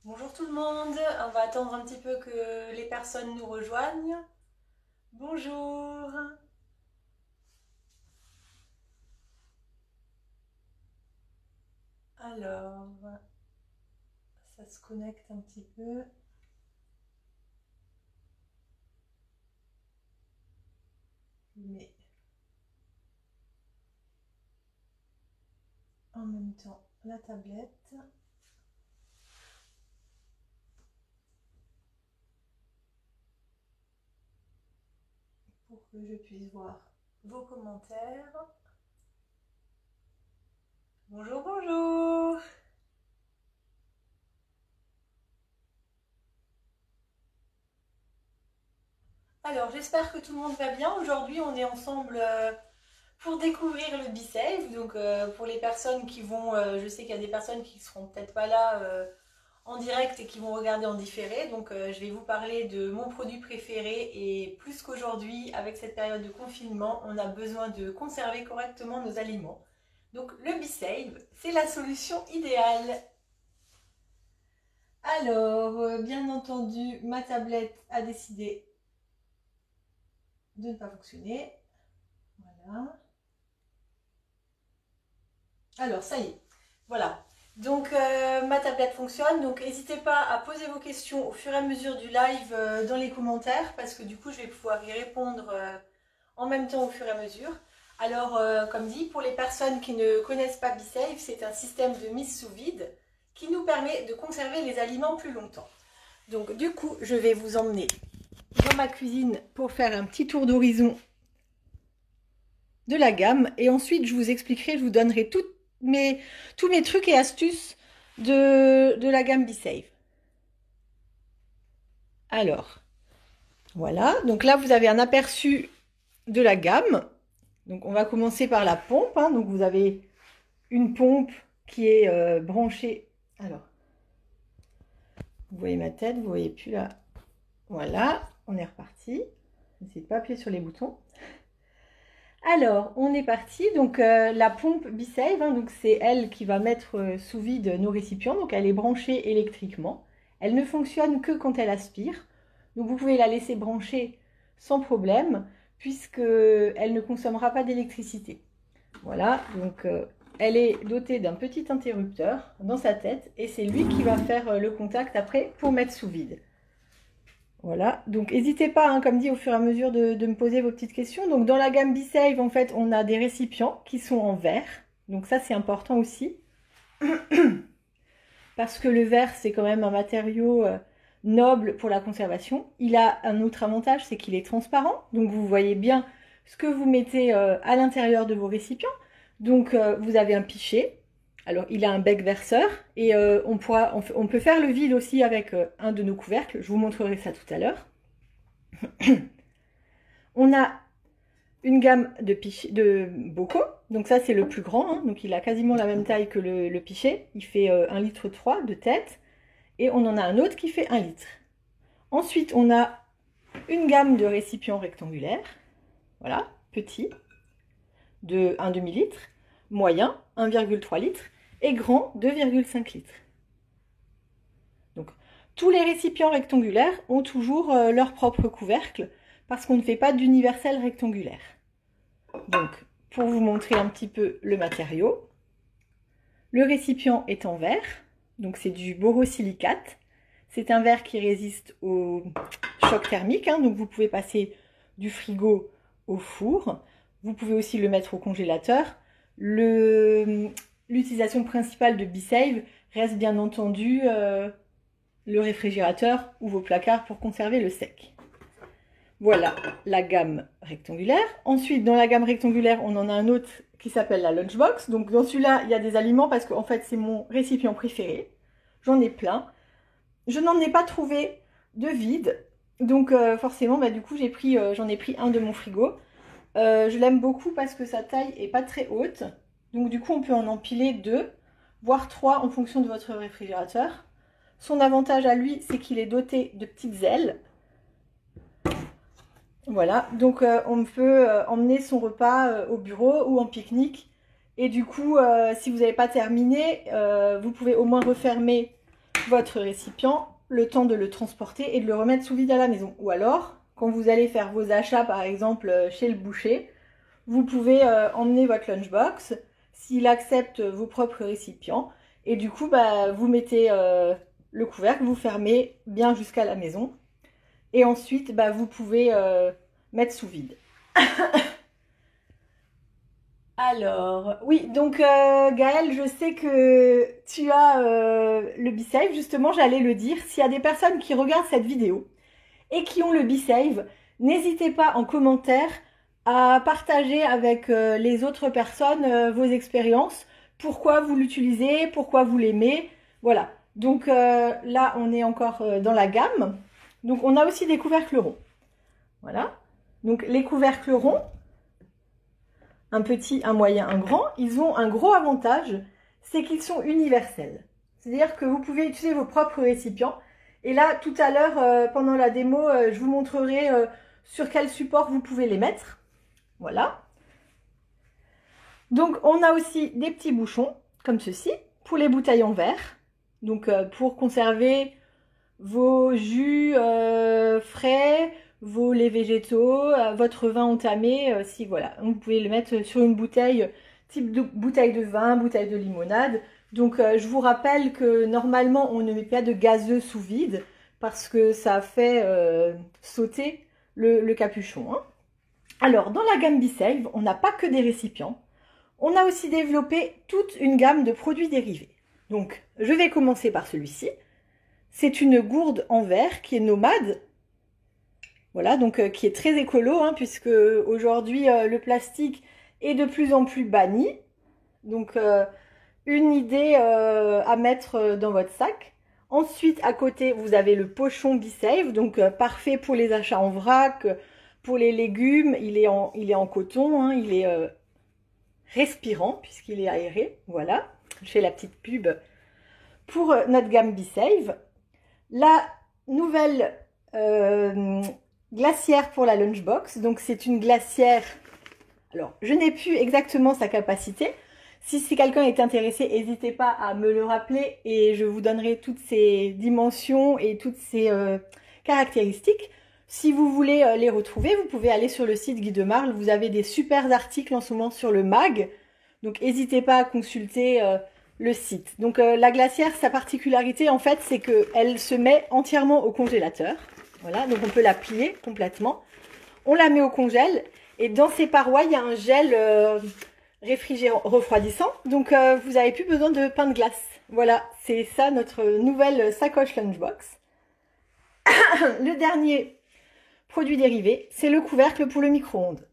Bonjour tout le monde, on va attendre un petit peu que les personnes nous rejoignent. Bonjour. Alors, ça se connecte un petit peu. Mais en même temps, la tablette. Pour que je puisse voir vos commentaires. Bonjour, bonjour. Alors, j'espère que tout le monde va bien. Aujourd'hui, on est ensemble pour découvrir le B-Save. Donc, pour les personnes qui vont, je sais qu'il y a des personnes qui ne seront peut-être pas là en direct et qui vont regarder en différé. Donc, je vais vous parler de mon produit préféré. Et plus qu'aujourd'hui, avec cette période de confinement, on a besoin de conserver correctement nos aliments. Donc, le B-Save, c'est la solution idéale. Alors, bien entendu, ma tablette a décidé de ne pas fonctionner. Voilà. Alors, ça y est. Voilà. Donc, ma tablette fonctionne. Donc, n'hésitez pas à poser vos questions au fur et à mesure du live dans les commentaires parce que du coup, je vais pouvoir y répondre en même temps au fur et à mesure. Alors, comme dit, pour les personnes qui ne connaissent pas B-Save, c'est un système de mise sous vide qui nous permet de conserver les aliments plus longtemps. Donc, du coup, je vais vous emmener dans ma cuisine pour faire un petit tour d'horizon de la gamme. Et ensuite, je vous expliquerai, je vous donnerai tous mes trucs et astuces de la gamme B-Save. Alors, voilà. Donc là, vous avez un aperçu de la gamme. Donc, on va commencer par la pompe. Hein. Donc, vous avez une pompe qui est branchée. Alors, vous voyez ma tête, vous voyez plus là. Voilà, on est reparti. N'essayez pas appuyer sur les boutons. Alors, on est parti. Donc, la pompe B-Save, hein, donc c'est elle qui va mettre sous vide nos récipients. Donc, elle est branchée électriquement. Elle ne fonctionne que quand elle aspire. Donc, vous pouvez la laisser brancher sans problème, puisqu'elle ne consommera pas d'électricité. Voilà, donc elle est dotée d'un petit interrupteur dans sa tête, et c'est lui qui va faire le contact après pour mettre sous vide. Voilà, donc n'hésitez pas, hein, comme dit, au fur et à mesure de me poser vos petites questions. Donc dans la gamme B-Save, en fait, on a des récipients qui sont en verre. Donc ça, c'est important aussi. Parce que le verre, c'est quand même un matériau noble pour la conservation. Il a un autre avantage, c'est qu'il est transparent. Donc vous voyez bien ce que vous mettez à l'intérieur de vos récipients. Donc vous avez un pichet. Alors, il a un bec verseur et on peut faire le vide aussi avec un de nos couvercles. Je vous montrerai ça tout à l'heure. On a une gamme de bocaux. Donc ça, c'est le plus grand. Hein. Donc il a quasiment la même taille que le pichet. Il fait 1,3 litre de tête. Et on en a un autre qui fait 1 litre. Ensuite, on a une gamme de récipients rectangulaires. Voilà, petit, de 1 demi-litre, moyen, 1,3 litre, et grand, 2,5 litres. Donc, tous les récipients rectangulaires ont toujours leur propre couvercle, parce qu'on ne fait pas d'universel rectangulaire. Donc, pour vous montrer un petit peu le matériau, le récipient est en verre, donc c'est du borosilicate. C'est un verre qui résiste au choc thermique, hein, donc vous pouvez passer du frigo au four. Vous pouvez aussi le mettre au congélateur. L'utilisation principale de B-Save reste bien entendu le réfrigérateur ou vos placards pour conserver le sec. Voilà la gamme rectangulaire. Ensuite, dans la gamme rectangulaire, on en a un autre qui s'appelle la Lunchbox. Donc dans celui-là, il y a des aliments parce qu'en fait, c'est mon récipient préféré. J'en ai plein. Je n'en ai pas trouvé de vide. Donc forcément, du coup, j'en ai pris un de mon frigo. Je l'aime beaucoup parce que sa taille est pas très haute. Donc du coup, on peut en empiler 2, voire 3 en fonction de votre réfrigérateur. Son avantage à lui, c'est qu'il est doté de petites ailes. Voilà, donc on peut emmener son repas au bureau ou en pique-nique. Et du coup, si vous n'avez pas terminé, vous pouvez au moins refermer votre récipient le temps de le transporter et de le remettre sous vide à la maison. Ou alors, quand vous allez faire vos achats, par exemple, chez le boucher, vous pouvez emmener votre lunchbox, s'il accepte vos propres récipients, et du coup, bah, vous mettez le couvercle, vous fermez bien jusqu'à la maison, et ensuite, bah, vous pouvez mettre sous vide. Alors, oui, donc Gaëlle, je sais que tu as le B-Save, justement, j'allais le dire. S'il y a des personnes qui regardent cette vidéo et qui ont le B-Save, n'hésitez pas en commentaire à partager avec les autres personnes vos expériences, pourquoi vous l'utilisez, pourquoi vous l'aimez, voilà. Donc là, on est encore dans la gamme. Donc on a aussi des couvercles ronds, voilà. Donc les couvercles ronds, un petit, un moyen, un grand, ils ont un gros avantage, c'est qu'ils sont universels. C'est-à-dire que vous pouvez utiliser vos propres récipients. Et là, tout à l'heure, pendant la démo, je vous montrerai sur quel support vous pouvez les mettre. Voilà. Donc, on a aussi des petits bouchons, comme ceci, pour les bouteilles en verre. Donc, pour conserver vos jus frais, vos laits végétaux, votre vin entamé, si voilà, vous pouvez le mettre sur une bouteille, type de bouteille de vin, bouteille de limonade. Donc je vous rappelle que normalement on ne met pas de gazeux sous vide parce que ça fait sauter le capuchon. Hein. Alors dans la gamme B-Save, on n'a pas que des récipients, on a aussi développé toute une gamme de produits dérivés. Donc je vais commencer par celui-ci. C'est une gourde en verre qui est nomade. Voilà, donc qui est très écolo, hein, puisque aujourd'hui le plastique est de plus en plus banni. Donc une idée à mettre dans votre sac. Ensuite, à côté, vous avez le pochon B-Save, donc parfait pour les achats en vrac, pour les légumes. Il est en coton, hein, il est respirant puisqu'il est aéré. Voilà, je fais la petite pub pour notre gamme B-Save. La nouvelle glacière pour la lunchbox. Donc c'est une glacière, alors je n'ai plus exactement sa capacité. Si quelqu'un est intéressé, n'hésitez pas à me le rappeler et je vous donnerai toutes ses dimensions et toutes ses caractéristiques. Si vous voulez les retrouver, vous pouvez aller sur le site Guy de Marle. Vous avez des super articles en ce moment sur le mag. Donc n'hésitez pas à consulter le site. Donc la glacière, sa particularité en fait, c'est qu'elle se met entièrement au congélateur. Voilà, donc on peut la plier complètement. On la met au congèle et dans ses parois, il y a un gel réfrigérant, refroidissant. Donc vous n'avez plus besoin de pain de glace. Voilà, c'est ça notre nouvelle sacoche lunchbox. Le dernier produit dérivé, c'est le couvercle pour le micro-ondes.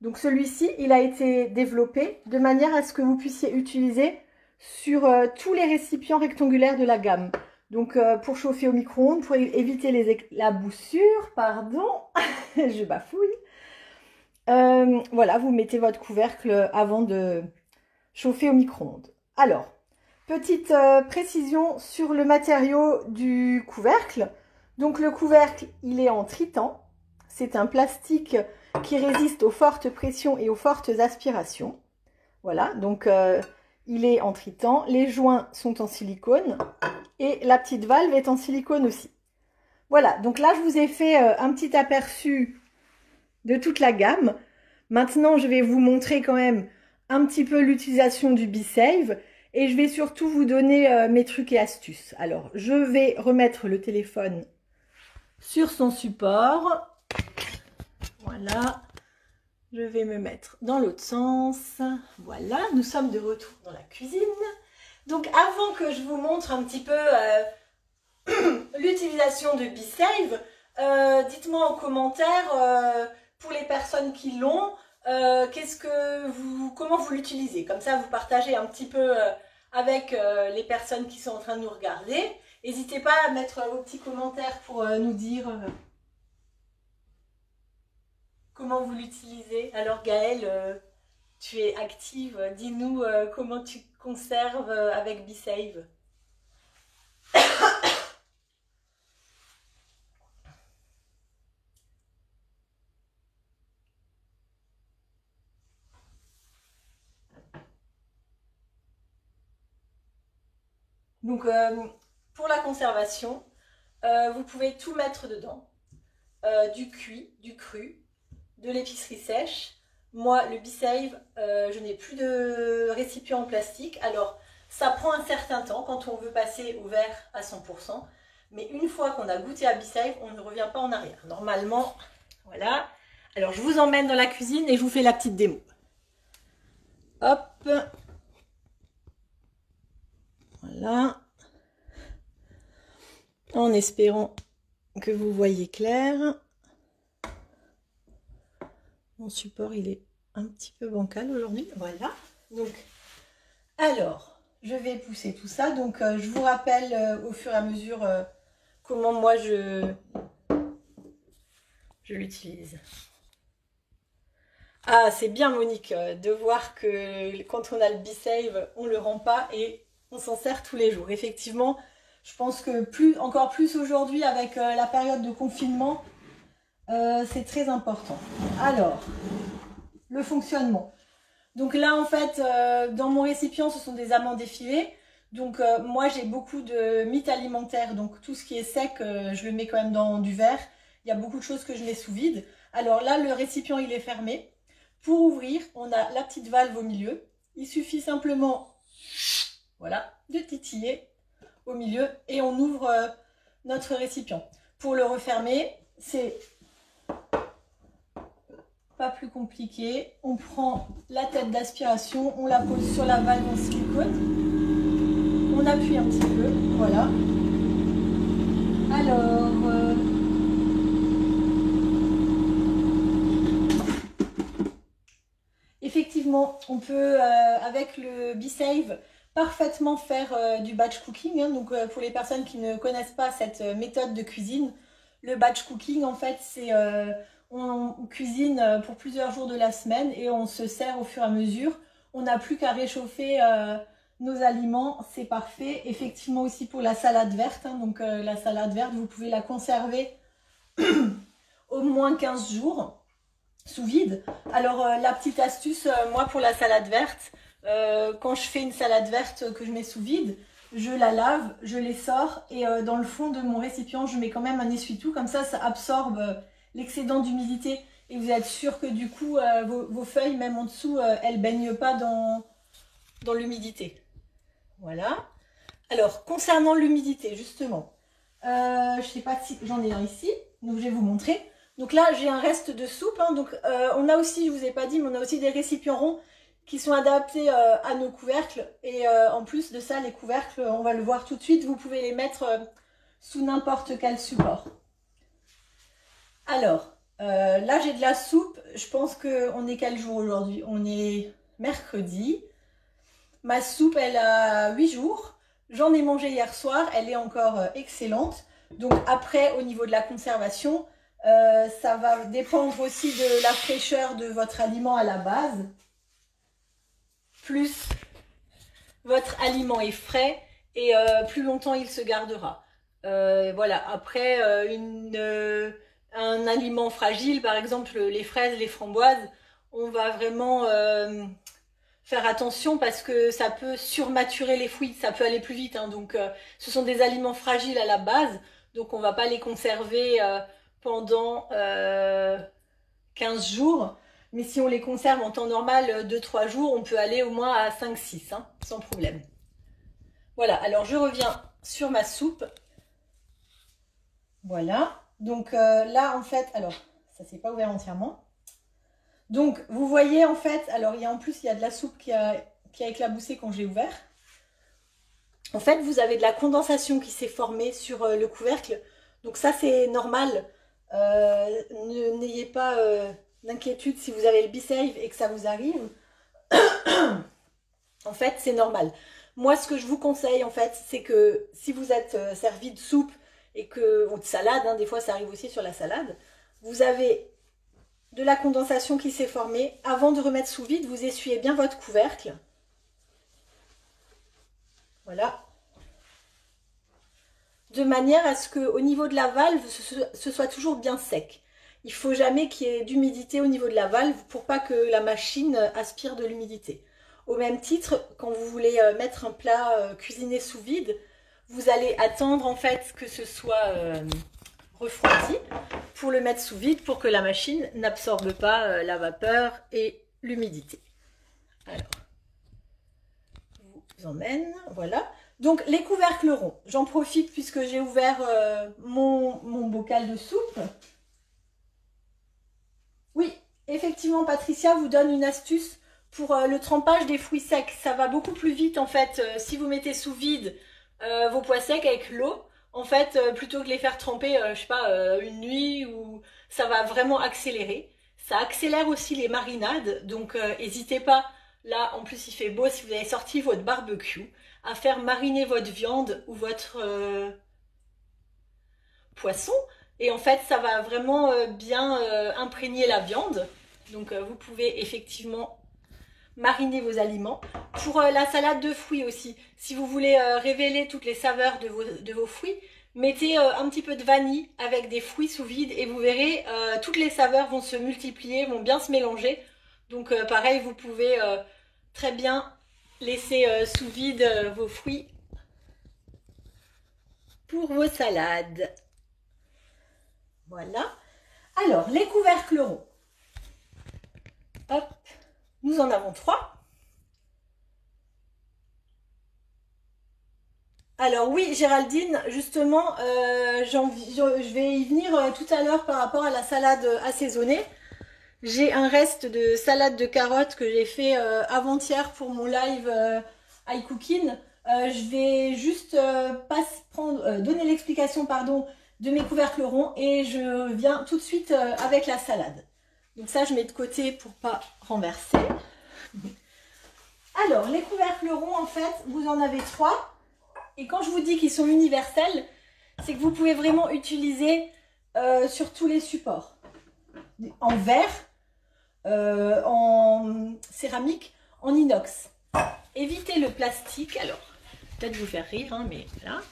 Donc celui-ci, il a été développé de manière à ce que vous puissiez utiliser sur tous les récipients rectangulaires de la gamme. Donc pour chauffer au micro-ondes, pour éviter la boussure, pardon, je bafouille. Voilà, vous mettez votre couvercle avant de chauffer au micro-ondes. Alors, petite précision sur le matériau du couvercle. Donc le couvercle, il est en tritan. C'est un plastique qui résiste aux fortes pressions et aux fortes aspirations. Voilà, donc il est en tritan. Les joints sont en silicone et la petite valve est en silicone aussi. Voilà, donc là je vous ai fait un petit aperçu de toute la gamme. Maintenant, je vais vous montrer quand même un petit peu l'utilisation du B-Save et je vais surtout vous donner mes trucs et astuces. Alors, je vais remettre le téléphone sur son support. Voilà. Je vais me mettre dans l'autre sens. Voilà, nous sommes de retour dans la cuisine. Donc, avant que je vous montre un petit peu l'utilisation de B-Save, dites-moi en commentaire, pour les personnes qui l'ont, comment vous l'utilisez. Comme ça, vous partagez un petit peu avec les personnes qui sont en train de nous regarder. N'hésitez pas à mettre vos petits commentaires pour nous dire comment vous l'utilisez. Alors Gaëlle, tu es active. Dis-nous comment tu conserves avec B-Save. Donc, pour la conservation, vous pouvez tout mettre dedans. Du cuit, du cru, de l'épicerie sèche. Moi, le B-Save, je n'ai plus de récipient en plastique. Alors, ça prend un certain temps quand on veut passer au verre à 100%. Mais une fois qu'on a goûté à B-Save, on ne revient pas en arrière. Normalement, voilà. Alors, je vous emmène dans la cuisine et je vous fais la petite démo. Hop. Voilà. En espérant que vous voyez clair. Mon support, il est un petit peu bancal aujourd'hui. Voilà. Donc, alors, je vais pousser tout ça. Donc, je vous rappelle au fur et à mesure comment moi je l'utilise. Ah, c'est bien Monique de voir que quand on a le B-Save, on le rend pas et on s'en sert tous les jours. Effectivement, je pense que encore plus aujourd'hui avec la période de confinement, c'est très important. Alors, le fonctionnement. Donc là, en fait, dans mon récipient, ce sont des amandes effilées. Donc moi, j'ai beaucoup de mythes alimentaires. Donc tout ce qui est sec, je le mets quand même dans du verre. Il y a beaucoup de choses que je mets sous vide. Alors là, le récipient, il est fermé. Pour ouvrir, on a la petite valve au milieu. Il suffit simplement, voilà, de titiller au milieu et on ouvre notre récipient. Pour le refermer, c'est pas plus compliqué. On prend la tête d'aspiration, on la pose sur la valve en silicone. On appuie un petit peu, voilà. Alors, effectivement, on peut, avec le B-Save, parfaitement faire du batch cooking. Hein. Donc, pour les personnes qui ne connaissent pas cette méthode de cuisine, le batch cooking, en fait, c'est on cuisine pour plusieurs jours de la semaine et on se sert au fur et à mesure. On n'a plus qu'à réchauffer nos aliments, c'est parfait. Effectivement aussi pour la salade verte. Hein. Donc, la salade verte, vous pouvez la conserver au moins 15 jours. Sous vide. Alors la petite astuce, moi pour la salade verte, quand je fais une salade verte que je mets sous vide, je la lave, je les sors et dans le fond de mon récipient, je mets quand même un essuie-tout, comme ça absorbe l'excédent d'humidité et vous êtes sûr que du coup vos feuilles, même en dessous, elles baignent pas dans l'humidité. Voilà. Alors concernant l'humidité, justement, je sais pas si j'en ai un ici, donc je vais vous montrer. Donc là, j'ai un reste de soupe. Hein. Donc, on a aussi, je vous ai pas dit, mais on a aussi des récipients ronds qui sont adaptés à nos couvercles. Et en plus de ça, les couvercles, on va le voir tout de suite, vous pouvez les mettre sous n'importe quel support. Alors, là, j'ai de la soupe. Je pense qu'on est quel jour aujourd'hui? On est mercredi. Ma soupe, elle a 8 jours. J'en ai mangé hier soir. Elle est encore excellente. Donc après, au niveau de la conservation, ça va dépendre aussi de la fraîcheur de votre aliment à la base. Plus votre aliment est frais et plus longtemps il se gardera. Voilà, après un aliment fragile, par exemple les fraises, les framboises, on va vraiment faire attention parce que ça peut surmaturer les fruits, ça peut aller plus vite. Hein, donc ce sont des aliments fragiles à la base, donc on ne va pas les conserver pendant 15 jours. Mais si on les conserve en temps normal 2-3 jours, on peut aller au moins à 5-6, hein, sans problème. Voilà, alors je reviens sur ma soupe. Voilà, donc là en fait, alors ça s'est pas ouvert entièrement. Donc vous voyez en fait, alors en plus il y a de la soupe qui a éclaboussé quand j'ai ouvert. En fait, vous avez de la condensation qui s'est formée sur le couvercle. Donc ça c'est normal. N'ayez pas d'inquiétude si vous avez le B-Save et que ça vous arrive. En fait, c'est normal. Moi, ce que je vous conseille, en fait, c'est que si vous êtes servi de soupe et que, ou de salade, hein, des fois ça arrive aussi sur la salade, vous avez de la condensation qui s'est formée. Avant de remettre sous vide, vous essuyez bien votre couvercle. Voilà. De manière à ce qu'au niveau de la valve, ce soit toujours bien sec. Il ne faut jamais qu'il y ait d'humidité au niveau de la valve pour pas que la machine aspire de l'humidité. Au même titre, quand vous voulez mettre un plat cuisiné sous vide, vous allez attendre en fait que ce soit refroidi pour le mettre sous vide pour que la machine n'absorbe pas la vapeur et l'humidité. Alors, je vous emmène, voilà. Donc les couvercles ronds, j'en profite puisque j'ai ouvert mon bocal de soupe. Oui, effectivement, Patricia vous donne une astuce pour le trempage des fruits secs. Ça va beaucoup plus vite en fait si vous mettez sous vide vos pois secs avec l'eau. En fait, plutôt que de les faire tremper, je sais pas, une nuit, ou ça va vraiment accélérer. Ça accélère aussi les marinades, donc n'hésitez pas. Là, en plus, il fait beau, si vous avez sorti votre barbecue, à faire mariner votre viande ou votre poisson. Et en fait, ça va vraiment bien imprégner la viande. Donc, vous pouvez effectivement mariner vos aliments. Pour la salade de fruits aussi, si vous voulez révéler toutes les saveurs de vos fruits, mettez un petit peu de vanille avec des fruits sous vide et vous verrez, toutes les saveurs vont se multiplier, vont bien se mélanger. Donc pareil, vous pouvez très bien laisser sous vide vos fruits pour vos salades. Voilà. Alors, les couvercles ronds. Hop, nous en avons 3. Alors oui, Géraldine, justement, je vais y venir tout à l'heure par rapport à la salade assaisonnée. J'ai un reste de salade de carottes que j'ai fait avant-hier pour mon live iCooking. Je vais juste donner l'explication de mes couvercles ronds et je viens tout de suite avec la salade. Donc ça, je mets de côté pour pas renverser. Alors, les couvercles ronds, en fait, vous en avez 3. Et quand je vous dis qu'ils sont universels, c'est que vous pouvez vraiment utiliser sur tous les supports. En verre, en céramique, en inox. Évitez le plastique. Alors, peut-être vous faire rire, hein, mais là.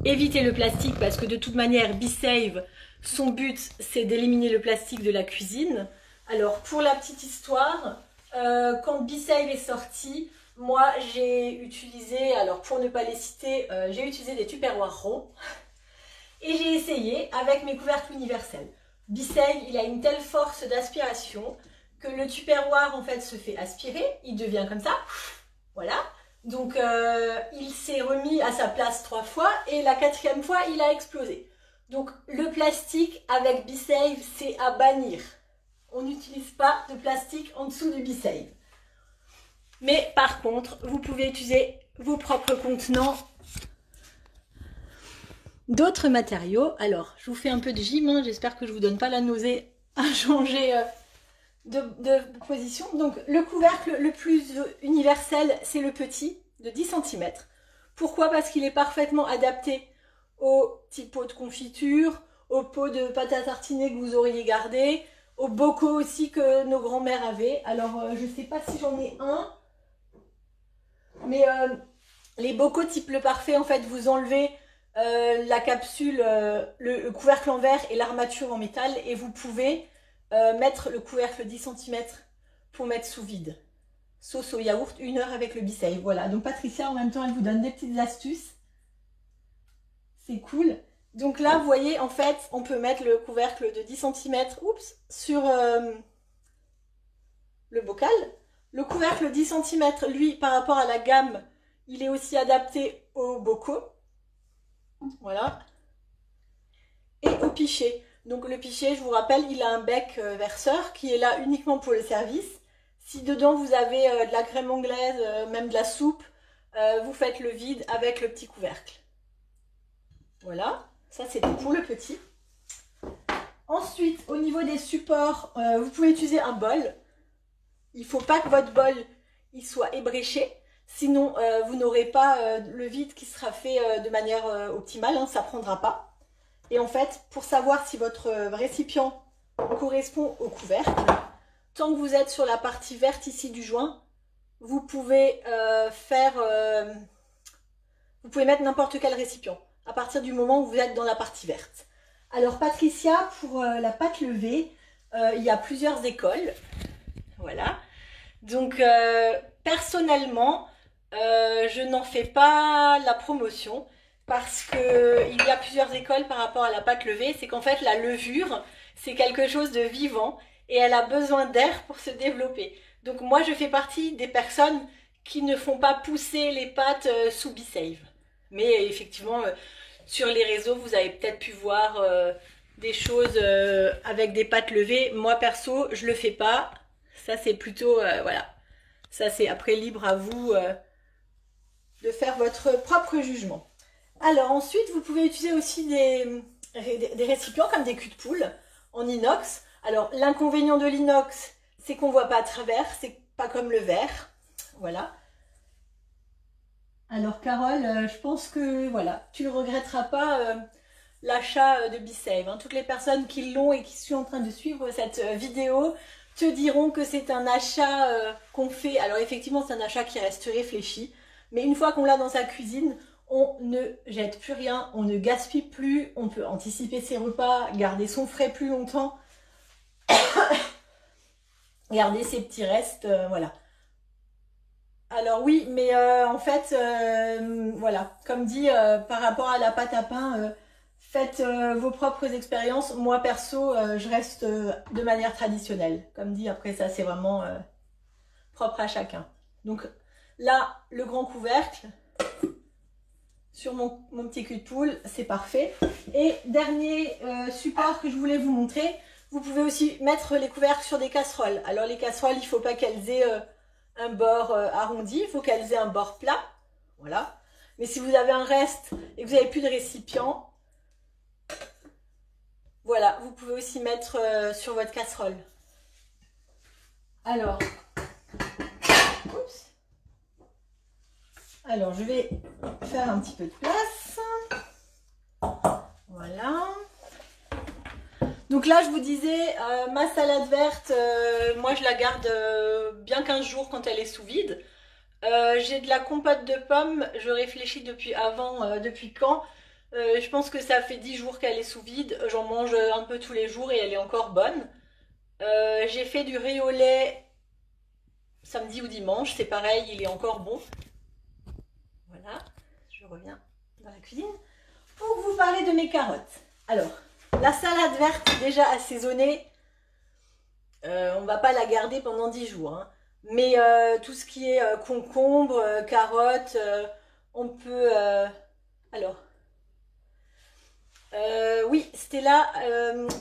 Évitez le plastique parce que de toute manière, BeSave, son but, c'est d'éliminer le plastique de la cuisine. Alors, pour la petite histoire, quand BeSave est sorti, moi, j'ai utilisé, alors pour ne pas les citer, j'ai utilisé des tupperwares ronds et j'ai essayé avec mes couvercles universels. BeSave, il a une telle force d'aspiration que le tupperware en fait se fait aspirer, il devient comme ça, voilà. Donc il s'est remis à sa place 3 fois et la 4e fois, il a explosé. Donc le plastique avec BeSave, c'est à bannir. On n'utilise pas de plastique en dessous du BeSave. Mais par contre, vous pouvez utiliser vos propres contenants d'autres matériaux. Alors, je vous fais un peu de gym, hein. J'espère que je ne vous donne pas la nausée à changer de position. Donc, le couvercle le plus universel, c'est le petit, de 10 cm. Pourquoi? Parce qu'il est parfaitement adapté aux petits pots de confiture, aux pots de pâte à tartiner que vous auriez gardé, aux bocaux aussi que nos grands-mères avaient. Alors, je ne sais pas si j'en ai un. Mais les bocaux type le parfait, en fait, vous enlevez la capsule, le couvercle en verre et l'armature en métal et vous pouvez mettre le couvercle 10 cm pour mettre sous vide. Sauce au yaourt, 1 heure avec le BeSave. Voilà, donc Patricia, en même temps, elle vous donne des petites astuces. C'est cool. Donc là, vous voyez, en fait, on peut mettre le couvercle de 10 cm sur le bocal. Le couvercle 10 cm, lui, par rapport à la gamme, il est aussi adapté aux bocaux. Voilà. Et au pichet. Donc le pichet, je vous rappelle, il a un bec verseur qui est là uniquement pour le service. Si dedans vous avez de la crème anglaise, même de la soupe, vous faites le vide avec le petit couvercle. Voilà, ça c'était pour le petit. Ensuite, au niveau des supports, vous pouvez utiliser un bol. Il ne faut pas que votre bol il soit ébréché, sinon vous n'aurez pas le vide qui sera fait de manière optimale, hein, ça ne prendra pas. Et en fait, pour savoir si votre récipient correspond au couvercle, tant que vous êtes sur la partie verte ici du joint, vous pouvez vous pouvez mettre n'importe quel récipient à partir du moment où vous êtes dans la partie verte. Alors Patricia, pour la pâte levée, il y a plusieurs écoles. Voilà. Donc personnellement, je n'en fais pas la promotion parce que il y a plusieurs écoles par rapport à la pâte levée. C'est qu'en fait, la levure, c'est quelque chose de vivant et elle a besoin d'air pour se développer. Donc moi, je fais partie des personnes qui ne font pas pousser les pâtes sous B-Save. Mais effectivement, sur les réseaux, vous avez peut-être pu voir des choses avec des pâtes levées. Moi, perso, je le fais pas. Ça, c'est plutôt, voilà. Ça, c'est après libre à vous de faire votre propre jugement. Alors ensuite, vous pouvez utiliser aussi des récipients comme des culs de poule en inox. Alors l'inconvénient de l'inox, c'est qu'on ne voit pas à travers, c'est pas comme le verre. Voilà. Alors Carole, je pense que voilà, tu ne regretteras pas l'achat de B-Save. Hein. Toutes les personnes qui l'ont et qui sont en train de suivre cette vidéo te diront que c'est un achat qu'on fait. Alors effectivement, c'est un achat qui reste réfléchi. Mais une fois qu'on l'a dans sa cuisine, on ne jette plus rien, on ne gaspille plus, on peut anticiper ses repas, garder son frais plus longtemps, garder ses petits restes, voilà. Alors oui, mais en fait, voilà, comme dit, par rapport à la pâte à pain, faites vos propres expériences. Moi, perso, je reste de manière traditionnelle. Comme dit, après ça, c'est vraiment propre à chacun. Donc là, le grand couvercle sur mon petit cul de poule, c'est parfait. Et dernier support que je voulais vous montrer, vous pouvez aussi mettre les couvercles sur des casseroles. Alors les casseroles, il ne faut pas qu'elles aient un bord arrondi, il faut qu'elles aient un bord plat. Voilà. Mais si vous avez un reste et que vous n'avez plus de récipient, voilà, vous pouvez aussi mettre sur votre casserole. Alors, oups. Alors, je vais faire un petit peu de place. Voilà. Donc là, je vous disais, ma salade verte, moi, je la garde bien 15 jours quand elle est sous vide. J'ai de la compote de pommes, je réfléchis depuis avant, depuis quand. Je pense que ça fait 10 jours qu'elle est sous vide. J'en mange un peu tous les jours et elle est encore bonne. J'ai fait du riz au lait samedi ou dimanche, c'est pareil, il est encore bon. Voilà, je reviens dans la cuisine pour vous parler de mes carottes. Alors, la salade verte déjà assaisonnée, on ne va pas la garder pendant 10 jours. Hein. Mais tout ce qui est concombre, carottes, on peut... alors, oui, c'était là.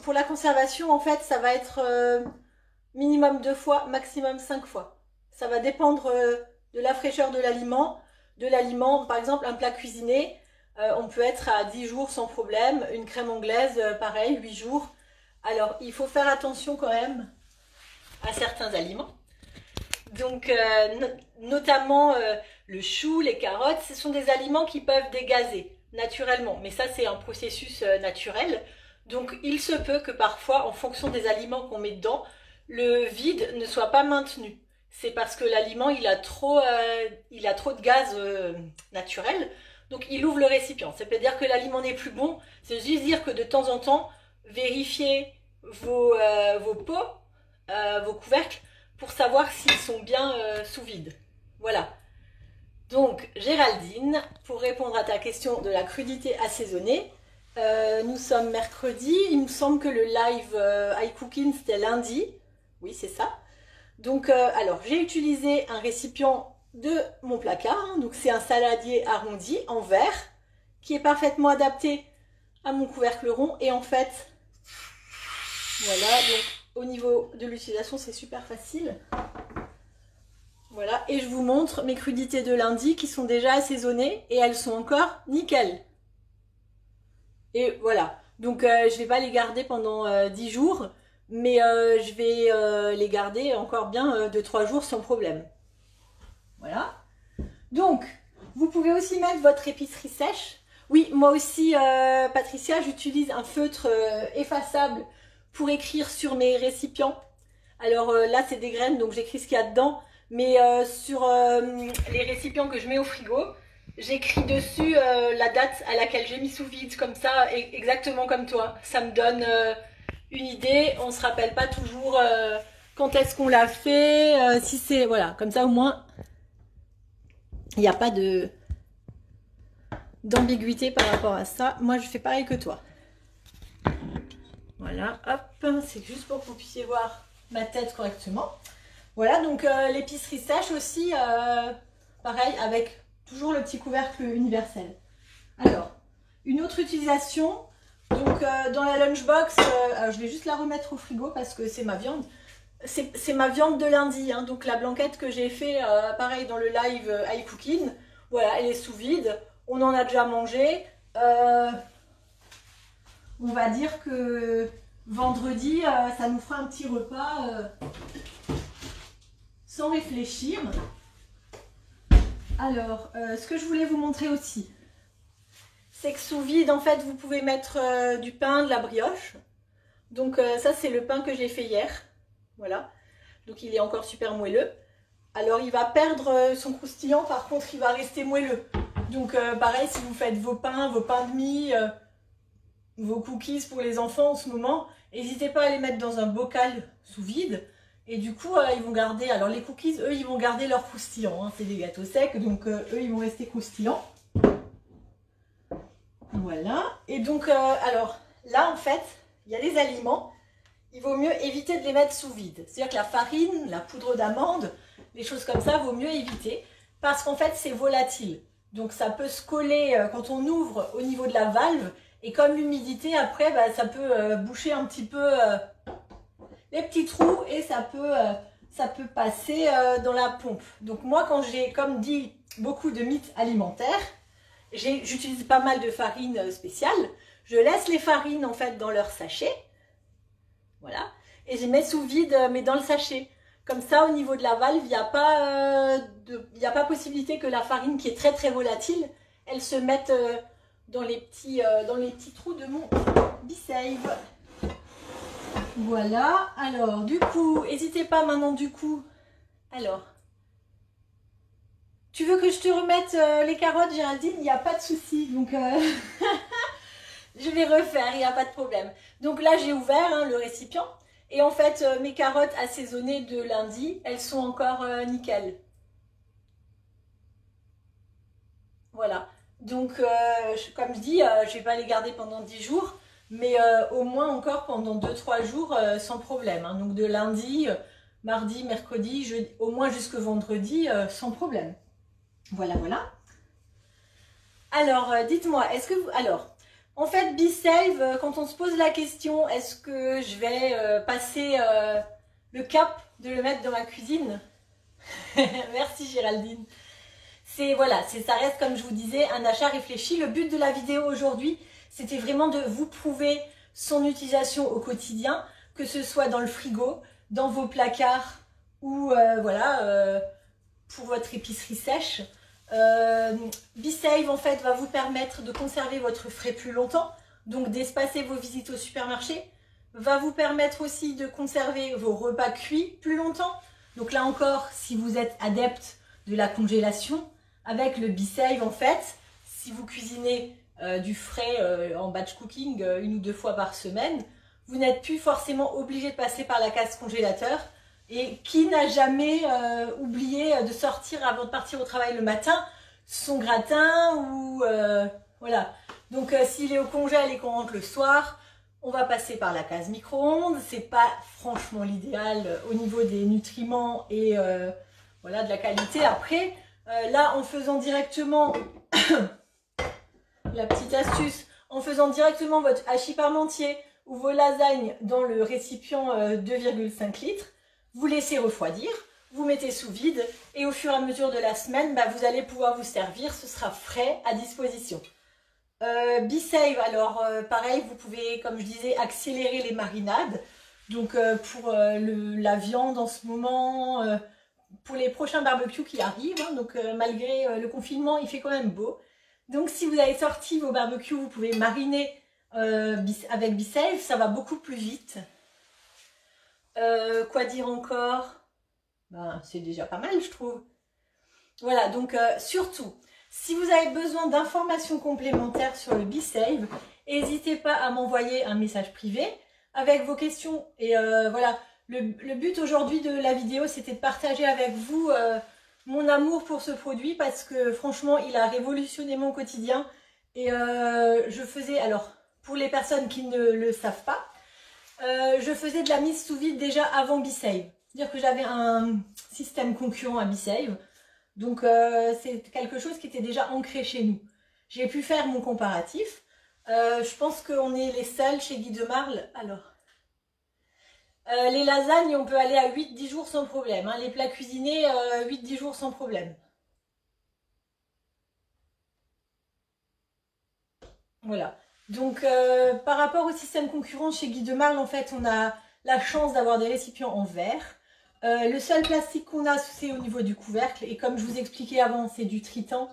Pour la conservation, en fait, ça va être minimum 2 fois, maximum 5 fois. Ça va dépendre de la fraîcheur de l'aliment. Par exemple, un plat cuisiné, on peut être à 10 jours sans problème. Une crème anglaise, pareil, 8 jours. Alors, il faut faire attention quand même à certains aliments. Donc, notamment le chou, les carottes, ce sont des aliments qui peuvent dégazer naturellement. Mais ça, c'est un processus naturel. Donc, il se peut que parfois, en fonction des aliments qu'on met dedans, le vide ne soit pas maintenu. C'est parce que l'aliment, il a trop de gaz naturel. Donc, il ouvre le récipient. Ça veut dire que l'aliment n'est plus bon. C'est juste dire que de temps en temps, vérifiez vos pots, vos couvercles, pour savoir s'ils sont bien sous vide. Voilà. Donc, Géraldine, pour répondre à ta question de la crudité assaisonnée, nous sommes mercredi. Il me semble que le live iCooking, c'était lundi. Oui, c'est ça. Donc, alors, j'ai utilisé un récipient de mon placard. Hein, donc, c'est un saladier arrondi en verre qui est parfaitement adapté à mon couvercle rond. Et en fait, voilà, donc au niveau de l'utilisation, c'est super facile. Voilà, et je vous montre mes crudités de lundi qui sont déjà assaisonnées et elles sont encore nickel. Et voilà, donc je ne vais pas les garder pendant 10 jours, mais je vais les garder encore bien 2-3 jours sans problème. Voilà. Donc, vous pouvez aussi mettre votre épicerie sèche. Oui, moi aussi, Patricia, j'utilise un feutre effaçable pour écrire sur mes récipients. Alors là, c'est des graines, donc j'écris ce qu'il y a dedans. Mais sur les récipients que je mets au frigo, j'écris dessus la date à laquelle j'ai mis sous vide, comme ça, exactement comme toi. Ça me donne une idée. On ne se rappelle pas toujours quand est-ce qu'on l'a fait. Si c'est, voilà, comme ça au moins, Il n'y a pas d'ambiguïté par rapport à ça. Moi, je fais pareil que toi. Voilà, hop, c'est juste pour que vous puissiez voir ma tête correctement. Voilà, donc l'épicerie sèche aussi, pareil, avec toujours le petit couvercle universel. Alors, une autre utilisation, donc dans la lunchbox, alors je vais juste la remettre au frigo parce que c'est ma viande. C'est ma viande de lundi, hein, donc la blanquette que j'ai fait, pareil, dans le live iCooking. Voilà, elle est sous vide, on en a déjà mangé. On va dire que vendredi, ça nous fera un petit repas sans réfléchir. Alors, ce que je voulais vous montrer aussi, c'est que sous vide, en fait, vous pouvez mettre du pain, de la brioche. Donc ça, c'est le pain que j'ai fait hier. Voilà. Donc il est encore super moelleux. Alors il va perdre son croustillant, par contre, il va rester moelleux. Donc pareil, si vous faites vos pains de mie, vos cookies pour les enfants en ce moment, n'hésitez pas à les mettre dans un bocal sous vide. Et du coup, ils vont garder, alors les cookies, eux, ils vont garder leur croustillant. Hein. C'est des gâteaux secs, donc eux, ils vont rester croustillants. Voilà. Et donc, alors là, en fait, il y a les aliments. Il vaut mieux éviter de les mettre sous vide. C'est-à-dire que la farine, la poudre d'amande, les choses comme ça, vaut mieux éviter. Parce qu'en fait, c'est volatile. Donc, ça peut se coller quand on ouvre au niveau de la valve. Et comme l'humidité, après, bah, ça peut boucher un petit peu les petits trous et ça peut passer dans la pompe. Donc moi, quand j'ai, comme dit, beaucoup de mythes alimentaires, j'utilise pas mal de farine spéciale. Je laisse les farines en fait dans leur sachet. Voilà. Et je les mets sous vide, mais dans le sachet. Comme ça, au niveau de la valve, il n'y a pas possibilité que la farine, qui est très très volatile, elle se mette dans les petits trous de mon B-Save. Voilà. Alors, du coup, n'hésitez pas maintenant, du coup. Alors, tu veux que je te remette les carottes, Géraldine? Il n'y a pas de souci. Donc, je vais refaire, il n'y a pas de problème. Donc là, j'ai ouvert hein, le récipient. Et en fait, mes carottes assaisonnées de lundi, elles sont encore nickel. Voilà. Donc, comme je dis, je ne vais pas les garder pendant 10 jours. Mais au moins encore pendant 2-3 jours sans problème. Hein. Donc de lundi, mardi, mercredi, jeudi, au moins jusque vendredi sans problème. Voilà, voilà. Alors, dites-moi, est-ce que vous... Alors, en fait, B-Save, quand on se pose la question, est-ce que je vais passer le cap de le mettre dans ma cuisine? Merci Géraldine. Voilà, ça reste, comme je vous disais, un achat réfléchi. Le but de la vidéo aujourd'hui, c'était vraiment de vous prouver son utilisation au quotidien, que ce soit dans le frigo, dans vos placards ou voilà, pour votre épicerie sèche. B-Save en fait va vous permettre de conserver votre frais plus longtemps, donc d'espacer vos visites au supermarché, va vous permettre aussi de conserver vos repas cuits plus longtemps. Donc là encore, si vous êtes adepte de la congélation, avec le B-Save en fait, si vous cuisinez du frais en batch cooking 1 ou 2 fois par semaine, vous n'êtes plus forcément obligé de passer par la case congélateur. Et qui n'a jamais oublié de sortir avant de partir au travail le matin son gratin ou voilà. Donc s'il est au congèle et qu'on rentre le soir, on va passer par la case micro-ondes. C'est pas franchement l'idéal au niveau des nutriments et voilà de la qualité. Après, là en faisant directement la petite astuce, en faisant directement votre hachis parmentier ou vos lasagnes dans le récipient 2,5 litres, vous laissez refroidir, vous mettez sous vide et au fur et à mesure de la semaine, bah, vous allez pouvoir vous servir, ce sera frais à disposition. B-Save, alors pareil, vous pouvez, comme je disais, accélérer les marinades. Donc pour la viande en ce moment, pour les prochains barbecues qui arrivent, hein, donc malgré le confinement, il fait quand même beau. Donc si vous avez sorti vos barbecues, vous pouvez mariner avec B-Save, ça va beaucoup plus vite. Quoi dire encore? Ben, c'est déjà pas mal, je trouve. Voilà, donc surtout, si vous avez besoin d'informations complémentaires sur le B-Save, n'hésitez pas à m'envoyer un message privé avec vos questions. Et voilà, le but aujourd'hui de la vidéo, c'était de partager avec vous mon amour pour ce produit parce que franchement, il a révolutionné mon quotidien. Et je faisais, alors pour les personnes qui ne le savent pas, je faisais de la mise sous vide déjà avant BeSave. C'est-à-dire que j'avais un système concurrent à BeSave. Donc c'est quelque chose qui était déjà ancré chez nous. J'ai pu faire mon comparatif. Je pense qu'on est les seuls chez Guy de Marle. Alors, les lasagnes, on peut aller à 8-10 jours sans problème. Hein. Les plats cuisinés, 8-10 jours sans problème. Voilà. Donc, par rapport au système concurrent chez Guy de Marle, en fait, on a la chance d'avoir des récipients en verre. Le seul plastique qu'on a, c'est au niveau du couvercle. Et comme je vous expliquais avant, c'est du Tritan.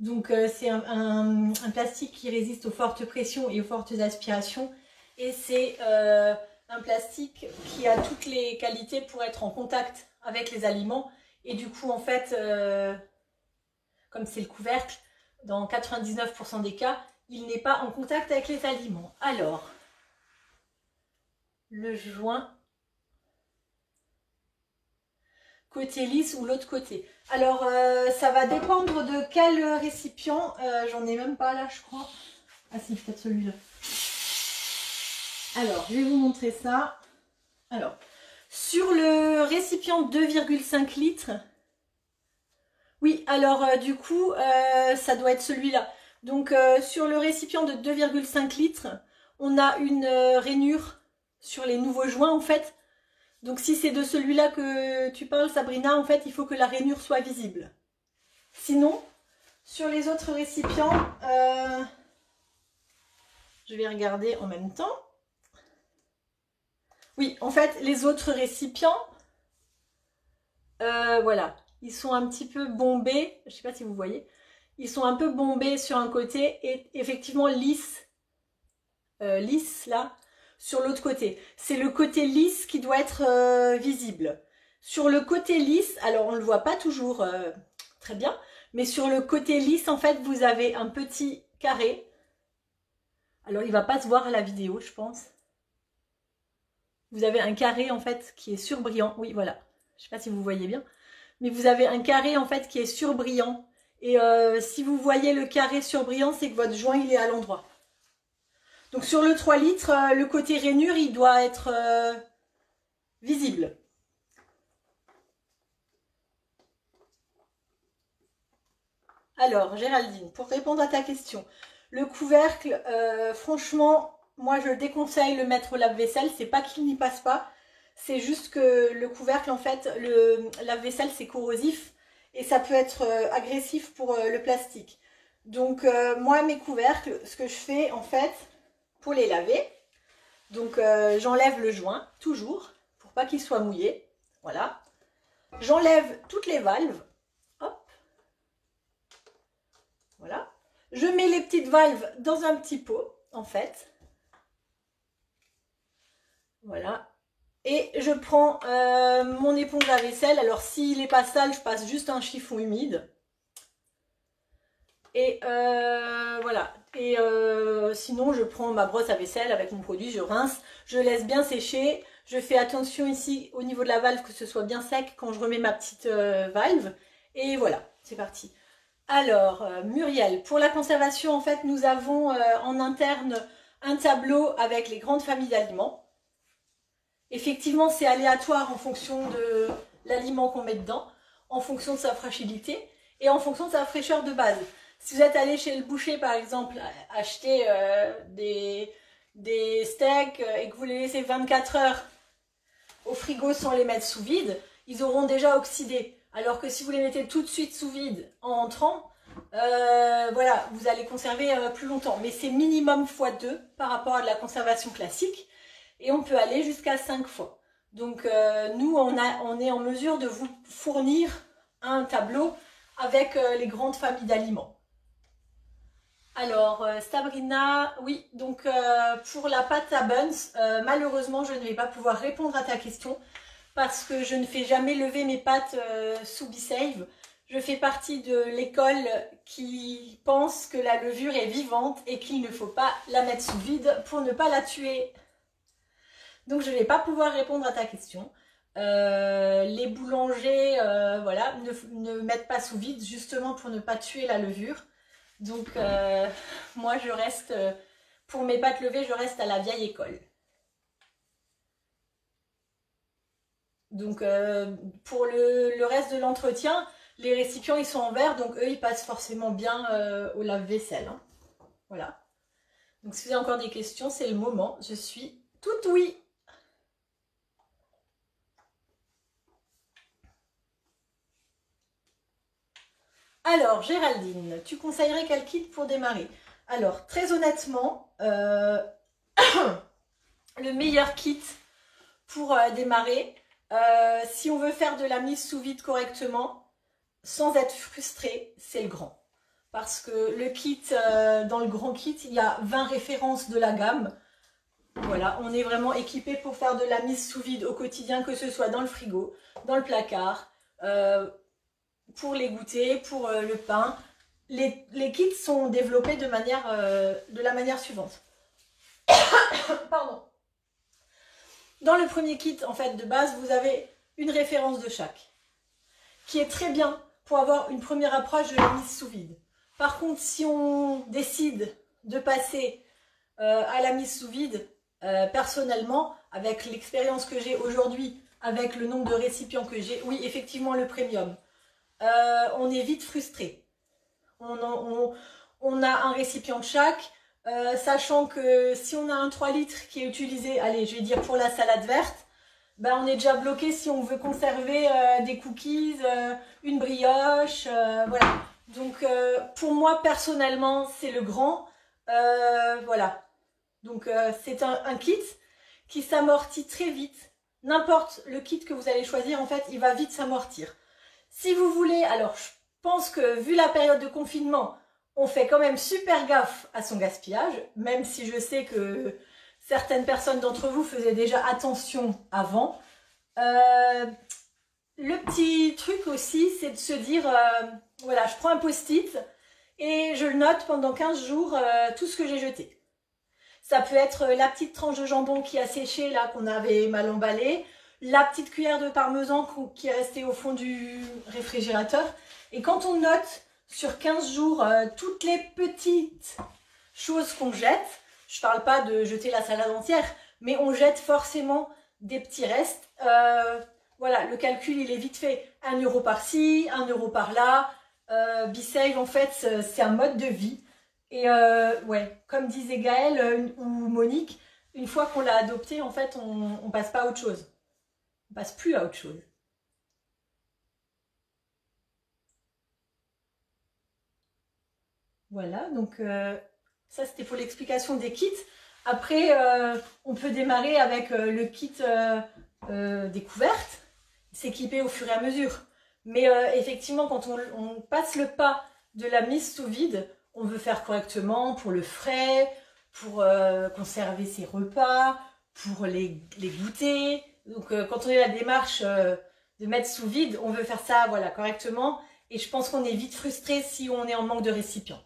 Donc, c'est un plastique qui résiste aux fortes pressions et aux fortes aspirations. Et c'est un plastique qui a toutes les qualités pour être en contact avec les aliments. Et du coup, en fait, comme c'est le couvercle, dans 99% des cas, il n'est pas en contact avec les aliments. Alors, le joint, côté lisse ou l'autre côté. Alors, ça va dépendre de quel récipient. J'en ai même pas là, je crois. Ah si, peut-être celui-là. Alors, je vais vous montrer ça. Alors, sur le récipient 2,5 litres, oui, alors du coup, ça doit être celui-là. Donc, sur le récipient de 2,5 litres, on a une rainure sur les nouveaux joints, en fait. Donc, si c'est de celui-là que tu parles, Sabrina, en fait, il faut que la rainure soit visible. Sinon, sur les autres récipients, je vais regarder en même temps. Oui, en fait, les autres récipients, voilà, ils sont un petit peu bombés. Je ne sais pas si vous voyez. Ils sont un peu bombés sur un côté et effectivement lisses, lisse là, sur l'autre côté. C'est le côté lisse qui doit être visible. Sur le côté lisse, alors on ne le voit pas toujours très bien, mais sur le côté lisse, en fait, vous avez un petit carré. Alors, il ne va pas se voir à la vidéo, je pense. Vous avez un carré, en fait, qui est surbrillant. Oui, voilà. Je ne sais pas si vous voyez bien. Mais vous avez un carré, en fait, qui est surbrillant. Et si vous voyez le carré surbrillant, c'est que votre joint, il est à l'endroit. Donc, sur le 3 litres, le côté rainure, il doit être visible. Alors, Géraldine, pour répondre à ta question, le couvercle, franchement, moi je déconseille le mettre au lave-vaisselle. C'est pas qu'il n'y passe pas, c'est juste que le couvercle, en fait, le lave-vaisselle, c'est corrosif et ça peut être agressif pour le plastique. Donc, moi, mes couvercles, ce que je fais, en fait, pour les laver, donc j'enlève le joint, toujours, pour pas qu'il soit mouillé. Voilà. J'enlève toutes les valves. Voilà. Je mets les petites valves dans un petit pot, en fait. Voilà. Et je prends mon éponge à vaisselle. Alors, s'il n'est pas sale, je passe juste un chiffon humide. Et voilà. Et sinon, je prends ma brosse à vaisselle avec mon produit, je rince. Je laisse bien sécher. Je fais attention ici, au niveau de la valve, que ce soit bien sec quand je remets ma petite valve. Et voilà, c'est parti. Alors, Muriel, pour la conservation, en fait, nous avons en interne un tableau avec les grandes familles d'aliments. Effectivement, c'est aléatoire en fonction de l'aliment qu'on met dedans, en fonction de sa fragilité et en fonction de sa fraîcheur de base. Si vous êtes allé chez le boucher, par exemple, acheter des steaks et que vous les laissez 24 heures au frigo sans les mettre sous vide, ils auront déjà oxydé. Alors que si vous les mettez tout de suite sous vide en entrant, voilà, vous allez conserver plus longtemps. Mais c'est minimum x2 par rapport à de la conservation classique. Et on peut aller jusqu'à 5 fois. Donc nous, on est en mesure de vous fournir un tableau avec les grandes familles d'aliments. Alors, Sabrina, oui, donc pour la pâte à buns, malheureusement, je ne vais pas pouvoir répondre à ta question parce que je ne fais jamais lever mes pâtes sous BeSave. Je fais partie de l'école qui pense que la levure est vivante et qu'il ne faut pas la mettre sous vide pour ne pas la tuer. Donc je ne vais pas pouvoir répondre à ta question. Les boulangers, voilà, ne mettent pas sous vide, justement pour ne pas tuer la levure. Donc, moi, je reste, pour mes pâtes levées, je reste à la vieille école. Donc, pour le reste de l'entretien, les récipients, ils sont en verre, donc eux, ils passent forcément bien au lave-vaisselle. Hein. Voilà. Donc, si vous avez encore des questions, c'est le moment. Je suis toute oui. Alors, Géraldine, tu conseillerais quel kit pour démarrer? Alors, très honnêtement, le meilleur kit pour démarrer, si on veut faire de la mise sous vide correctement, sans être frustré, c'est le grand. Parce que le kit, dans le grand kit, il y a 20 références de la gamme. Voilà, on est vraiment équipé pour faire de la mise sous vide au quotidien, que ce soit dans le frigo, dans le placard, pour les goûters, pour le pain. Les kits sont développés de la manière suivante. Pardon. Dans le premier kit, en fait, de base, vous avez une référence de chaque, qui est très bien pour avoir une première approche de la mise sous vide. Par contre, si on décide de passer à la mise sous vide, personnellement, avec l'expérience que j'ai aujourd'hui, avec le nombre de récipients que j'ai, oui, effectivement, le premium, on est vite frustré. On a un récipient de chaque, sachant que si on a un 3 litres qui est utilisé, allez, je vais dire pour la salade verte, ben on est déjà bloqué si on veut conserver des cookies, une brioche, voilà. Donc pour moi personnellement c'est le grand, voilà. Donc c'est un kit qui s'amortit très vite. N'importe le kit que vous allez choisir, en fait, il va vite s'amortir. Si vous voulez, alors je pense que vu la période de confinement, on fait quand même super gaffe à son gaspillage, même si je sais que certaines personnes d'entre vous faisaient déjà attention avant. Le petit truc aussi, c'est de se dire, voilà, je prends un post-it et je note pendant 15 jours tout ce que j'ai jeté. Ça peut être la petite tranche de jambon qui a séché, là, qu'on avait mal emballé, la petite cuillère de parmesan qui est restée au fond du réfrigérateur. Et quand on note sur 15 jours toutes les petites choses qu'on jette, je ne parle pas de jeter la salade entière, mais on jette forcément des petits restes. Voilà, le calcul, il est vite fait. 1 euro par-ci, 1 euro par-là. BeSave, en fait, c'est un mode de vie. Et ouais, comme disait Gaëlle ou Monique, une fois qu'on l'a adopté, en fait, on passe pas à autre chose. On passe plus à autre chose. Voilà, donc ça c'était pour l'explication des kits. Après, on peut démarrer avec le kit découverte, s'équiper au fur et à mesure. Mais effectivement, quand on passe le pas de la mise sous vide, on veut faire correctement pour le frais, pour conserver ses repas, pour les goûter. Donc quand on est à la démarche de mettre sous vide, on veut faire ça voilà, correctement. Et je pense qu'on est vite frustré si on est en manque de récipients.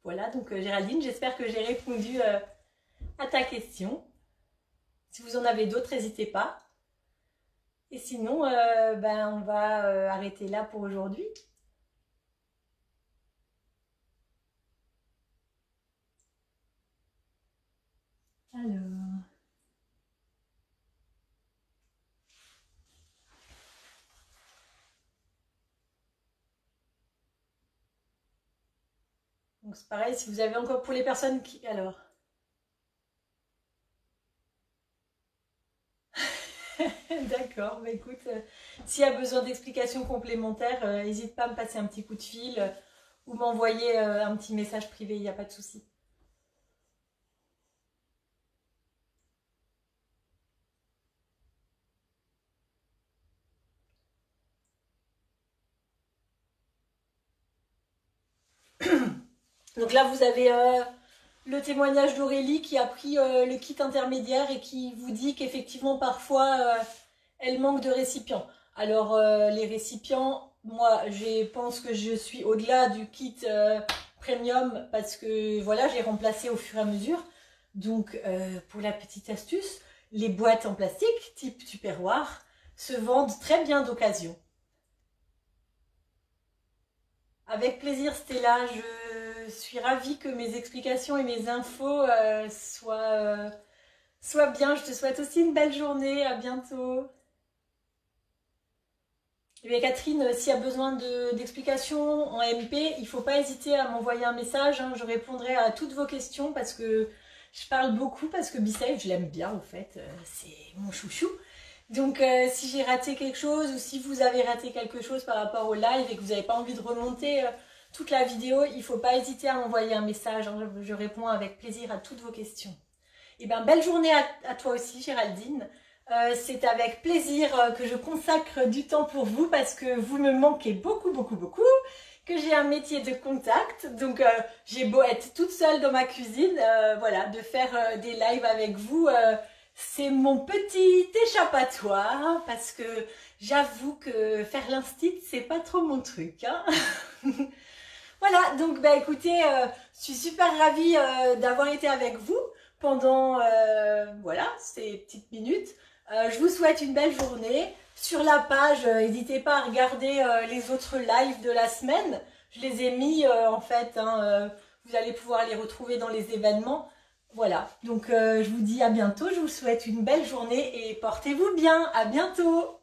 Voilà, donc Géraldine, j'espère que j'ai répondu à ta question. Si vous en avez d'autres, n'hésitez pas. Et sinon, ben, on va arrêter là pour aujourd'hui. Alors... Donc c'est pareil, si vous avez encore pour les personnes qui... Alors... D'accord, bah écoute, s'il y a besoin d'explications complémentaires, n'hésite pas à me passer un petit coup de fil ou m'envoyer un petit message privé, il n'y a pas de souci. Donc là, vous avez le témoignage d'Aurélie qui a pris le kit intermédiaire et qui vous dit qu'effectivement, parfois, elle manque de récipients. Alors, les récipients, moi, je pense que je suis au-delà du kit premium parce que, voilà, j'ai remplacé au fur et à mesure. Donc, pour la petite astuce, les boîtes en plastique, type Tupperware, se vendent très bien d'occasion. Avec plaisir, Stella, je suis ravie que mes explications et mes infos soient bien. Je te souhaite aussi une belle journée, à bientôt. Et bien Catherine, s'il y a besoin d'explications en MP, il ne faut pas hésiter à m'envoyer un message, hein. Je répondrai à toutes vos questions parce que je parle beaucoup, parce que BeSafe, je l'aime bien en fait, c'est mon chouchou. Donc si j'ai raté quelque chose ou si vous avez raté quelque chose par rapport au live et que vous n'avez pas envie de remonter toute la vidéo, il ne faut pas hésiter à m'envoyer un message, hein. Je réponds avec plaisir à toutes vos questions. Et bien belle journée à toi aussi Géraldine. C'est avec plaisir que je consacre du temps pour vous parce que vous me manquez beaucoup, beaucoup, beaucoup, que j'ai un métier de contact. Donc, j'ai beau être toute seule dans ma cuisine, voilà, de faire des lives avec vous, c'est mon petit échappatoire parce que j'avoue que faire l'instit, c'est pas trop mon truc, hein. Voilà, donc, bah écoutez, je suis super ravie d'avoir été avec vous pendant, voilà, ces petites minutes. Je vous souhaite une belle journée. Sur la page, n'hésitez pas à regarder les autres lives de la semaine. Je les ai mis en fait, hein, vous allez pouvoir les retrouver dans les événements. Voilà, donc je vous dis à bientôt. Je vous souhaite une belle journée et portez-vous bien. À bientôt.